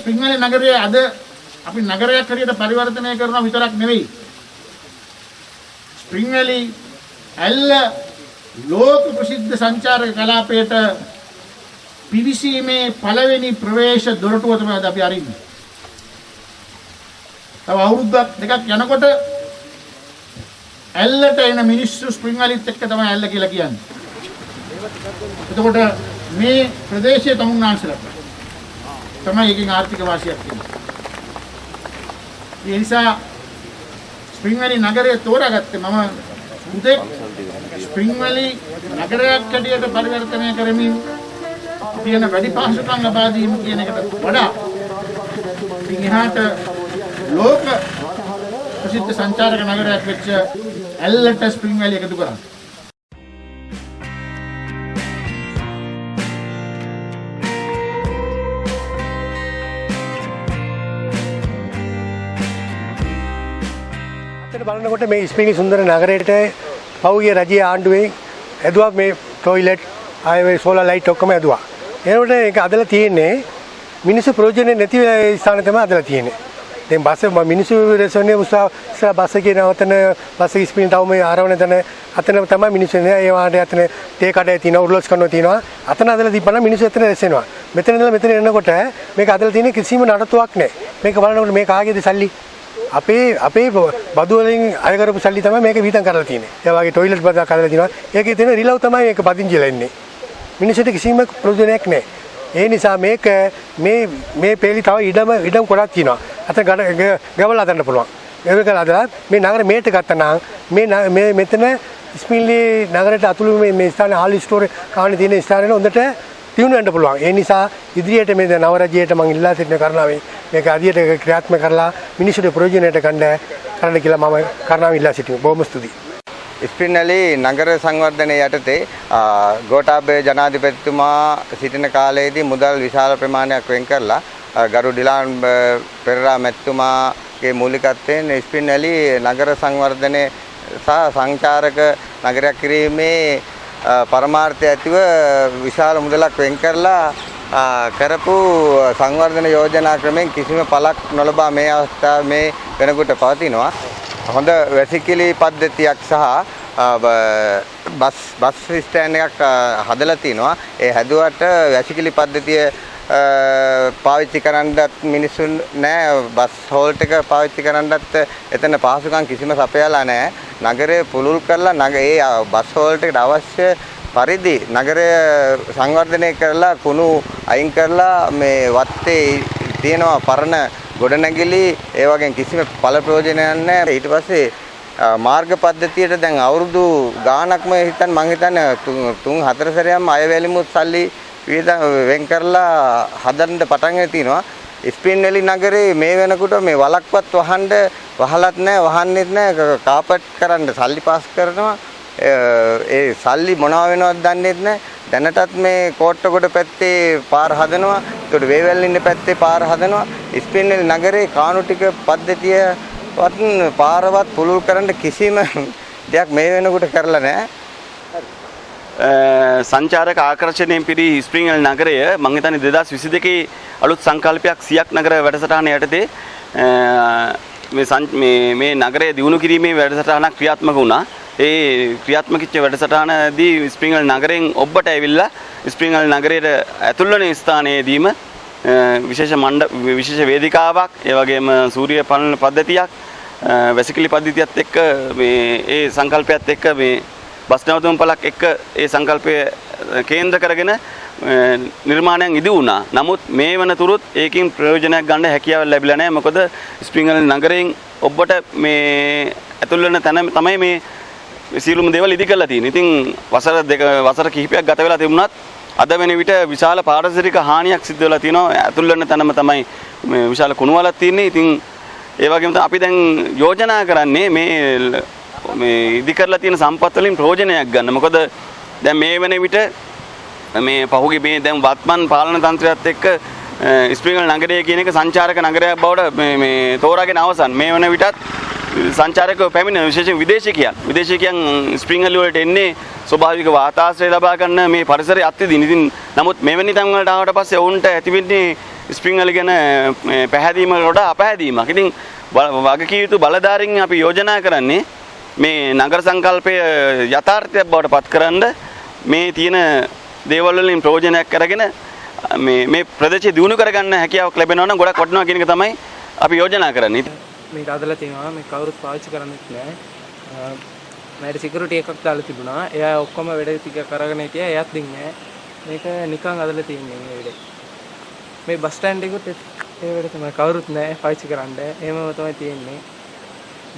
ස්ප්‍රින්ග්වැලි නගරය අද අපි නගරයක් හැටියට පරිවර්තනය කරනවා විතරක් නෙවෙයි. ස්ප්‍රින්ග්වැලි ඇල්ල ලෝක ප්‍රසිද්ධ සංචාරක කලාපයට පිවිසීමේ පළවෙනි ප්‍රවේශ දොරටුව තමයි අද අපි අරින්නේ. තව අවුරුද්දක් දෙකක් යනකොට ඇල්ලට එන මිනිස්සු ස්ප්‍රින්ග්වැලිත් එක්ක තමයි ඇල්ල කියලා කියන්නේ. එතකොට මේ ප්‍රදේශයේ තමුන්නාන්සලට තමයි එකකින් ආර්ථික වාසියක් තියෙන්නේ. ඒ නිසා ස්ප්‍රින්ග්වැලි නගරය තෝරාගත්තේ මම උදේ ස්ප්‍රින්ග්වැලි නගරයක් හැටියට පරිවර්තනය කරමින් තියෙන වැඩි පහසුකම් ලබා දීම කියන එකට වඩා ඉහාට ලෝක ප්‍රසිද්ධ සංචාරක නගරයක් වෙච්ච ඇල්ලට ස්ප්‍රින්ග්වැලි එකතු කරා. බලනකොට මේ ස්ප්‍රින්ග්වැලි සුන්දර නගරයට පහුගිය රජයේ ආණ්ඩුවෙන් ඇදුවා මේ ටොයිලට් ආයේ සෝලාර් ලයිට් ඔක්කොම ඇදුවා. එනකොට ඒක අදලා තියෙන්නේ මිනිස්සු ප්‍රයෝජනෙ නැති ස්ථාන තමයි අදලා තියෙන්නේ. දැන් බස් මිනිස්සු රෙසෝනේ උසා බස් එකේ නවතන බස් ස්පීඩ් තවම ආරවන තැන අතන තමයි මිනිස්සු නේ ඒ වාහනේ අතන තේ කඩේ තියෙනවා උරුලස් කරනවා තියෙනවා අතන අදලා තිබ්බනම් මිනිස්සු එතන රැස්සෙනවා. මෙතන ඉඳලා මෙතන එනකොට මේක අදලා තියෙන්නේ කිසිම නඩත්තුවක් නැහැ. මේක බලනකොට මේ කාගේද සල්ලි? අපේ බදු වලින් අය කරපු සල්ලි තමයි මේක වියදම් කරලා තියෙන්නේ. ඒ වගේ ටොයිලට් බදක් හදලා තියෙනවා. ඒකේ තියෙන රිලව් තමයි මේක පදිංචිලා ඉන්නේ. මිනිස්සුන්ට කිසිම ප්‍රයෝජනයක් නැහැ. ඒ නිසා මේක මේ පෙළි තව ඉඩම් කොටක් තියෙනවා. අත ගවලා හදන්න පුළුවන්. ඒක කරලා මේ නගර මේට ගත්තා නම් මේ මෙතන ස්පින්ලි නගරයට අතුළු මේ ස්ථානයේ හාල් ස්ටෝරේ කාණේ තියෙන ස්ථානවල හොඳට තියුණු වෙන්න පුළුවන්. ඒ නිසා ඉදිරියට මේ නව රජයට මම ඉල්ලා සිටින කරනාවේ මේක අධියට ක්‍රියාත්මක කරලා මිනිස්සුන්ට ප්‍රයෝජනයට කරන්න කියලා මම කරනාවේ ඉල්ලා සිටිනවා. බොහොම ස්තුතියි. ස්ප්‍රින්ග්වැලි නගර සංවර්ධනය යටතේ ගෝඨාභය ජනාධිපතිතුමා සිටින කාලයේදී මුදල් විශාල ප්‍රමාණයක් වෙන් කරලා ගරු ඩිලාන් පෙරේරා මැතිතුමාගේ මූලිකත්වයෙන් ස්ප්‍රින්ග්වැලි නගර සංවර්ධනය සහ සංචාරක නගරයක් කිරීමේ පරමාර්ථය ඇතිව විශාල මුදලක් වෙන් කරලා කරපු සංවර්ධන යෝජනා ක්‍රමෙන් කිසිම පළක් නොලබා මේ අවස්ථාව මේ වෙනකොට පවතිනවා. හොඳ වැසිකිලි පද්ධතියක් සහ බස් ස්ටෑන්ඩ් එකක් හදලා තිනවා. ඒ හැදුවට වැසිකිලි පද්ධතිය පාවිච්චි කරන්නත් මිනිසුන් නැහැ. බස් හෝල්ට් එක පාවිච්චි කරන්නත් එතන පහසුකම් කිසිම සපයලා නැහැ. නගරය පුළුල් කරලා ඒ බස් හෝල්ට් එකට අවශ්‍ය පරිදි නගරය සංවර්ධනය කරලා කුණු අයින් කරලා මේ වත්තේ තියෙනවා පරණ ගොඩනැගිලි ඒ වගේ කිසිම පළ ප්‍රයෝජනයක් නැහැ. ඊට පස්සේ මාර්ග පද්ධතියට දැන් අවුරුදු ගාණක්ම හිතන්න මං හිතන්නේ 3-4 සැරයක්ම අයවැලිමුත් සල්ලි වෙන් කරලා හදන්න පටන් තිනවා. ස්ප්‍රින්ග්වැලි නගරේ මේ වෙනකොට මේ වලක්වත් වහන්න වහලත් නැහැ වහන්නෙත් නැහැ කාපට් කරන්න සල්ලි පාස් කරනවා. ඒ සල්ලි මොනවා වෙනවද දන්නේත් නැහැ. දැනටත් මේ කෝට්ටගොඩ පැත්තේ පාර හදනවා. ඒකට වේවැල්ලින්න පැත්තේ පාර හදනවා. ස්ප්‍රින්ග්වැලි නගරේ කාණු ටික පද්ධතියවත් පාරවත් පුළුල් කරන්න කිසිම දෙයක් මේ වෙනකොට කරලා නැහැ. සංචාරක ආකර්ෂණයෙන් පිරි ස්ප්‍රින්ග්වැලි නගරය මම හිතන්නේ 2022 අලුත් සංකල්පයක් සියක් නගර වැඩසටහන යටතේ මේ නගරය දියුණු කිරීමේ වැඩසටහනක් ක්‍රියාත්මක වුණා. ඒ ක්‍රියාත්මක වෙච්ච වැඩසටහනදී ස්ප්‍රින්ග්වැලි නගරයෙන් ඔබට ඇවිල්ලා ස්ප්‍රින්ග්වැලි නගරයට ඇතුල් වෙන ස්ථානයේදීම විශේෂ වේදිකාවක් ඒ වගේම සූර්ය පනන පද්ධතියක් වැසිකිලි පද්ධතියත් එක්ක මේ ඒ සංකල්පයත් එක්ක මේ බස් නැවතුම් පළක් එක්ක ඒ සංකල්පය කේන්ද්‍ර කරගෙන නිර්මාණයක් ඉදි වුණා. නමුත් මේ වනතුරුත් ඒකින් ප්‍රයෝජනයක් ගන්න හැකියාව ලැබිලා නැහැ. මොකද ස්ප්‍රින්ග්වැලි නගරයෙන් ඔබට මේ ඇතුල් වෙන තැන තමයි මේ සියලුම දේවල් ඉදි කරලා තියෙන්නේ. ඉතින් වසර කිහිපයක් ගත වෙලා තිබුණත් අද වෙන විට විශාල පාරිසරික හානියක් සිද්ධ වෙලා තියෙනවා. ඇතුල් වෙන තැනම තමයි මේ විශාල කුණුවලක් තියෙන්නේ. ඉතින් ඒ වගේම අපි දැන් යෝජනා කරන්නේ මේ ඉදි කරලා තියෙන සම්පත් වලින් ප්‍රයෝජනයක් ගන්න. මොකද දැන් මේ වෙන විට මේ පහුගිය මේ දැන් වත්මන් පාලන තන්ත්‍රයත් එක්ක ස්ප්‍රින්ග්වැලි නගරය කියන එක සංචාරක නගරයක් බවට මේ තෝරාගෙන අවසන්. මේ වෙන විටත් සංචාරකයෝ පැමිණ විශේෂයෙන් විදේශිකයන් ස්ප්‍රින්ග්වැලි වලට එන්නේ ස්වභාවික වාතාශ්‍රය ලබා ගන්න මේ පරිසරය අත්විඳින්න. ඉතින් නමුත් මෙවැනි තැන් වලට ආවට පස්සේ ඔවුන්ට ඇතිවෙන්නේ ස්ප්‍රින්ග් වල ගැන පැහැදීම වඩා අපැහැදීමක්. ඉතින් වගකීම් යුතු බලධාරීන් අපි යෝජනා කරන්නේ මේ නගර සංකල්පය යථාර්ථයක් බවට පත්කරන්න මේ තියෙන දේවල් වලින් ප්‍රයෝජනයක් අරගෙන මේ ප්‍රදේශය දියුණු කරගන්න හැකියාවක් ලැබෙනවා නම් ගොඩක් වටිනවා කියන එක තමයි අපි යෝජනා කරන්නේ. මේක අදලා තියෙනවා මේ කවුරුත් පාවිච්චි කරන්නේ නැහැ. මට සිකියුරිටි එකක් දාලා තිබුණා. එයා ඔක්කොම වැඩ ටික කරගෙන හිටියා. එයාත් දින්නේ මේක නිකන් අදලා තියෙන්නේ මේ වැඩේ. මේ බස් ස්ටෑන්ඩ් එකෙත් ඒ වැඩ තමයි කවුරුත් නැහැ පාවිච්චි කරන්න. එහෙමම තමයි තියෙන්නේ.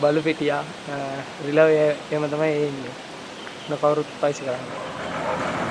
බලු පිටියා රිලව් එහෙම තමයි එන්නේ. කවුරුත් පාවිච්චි කරන්නේ.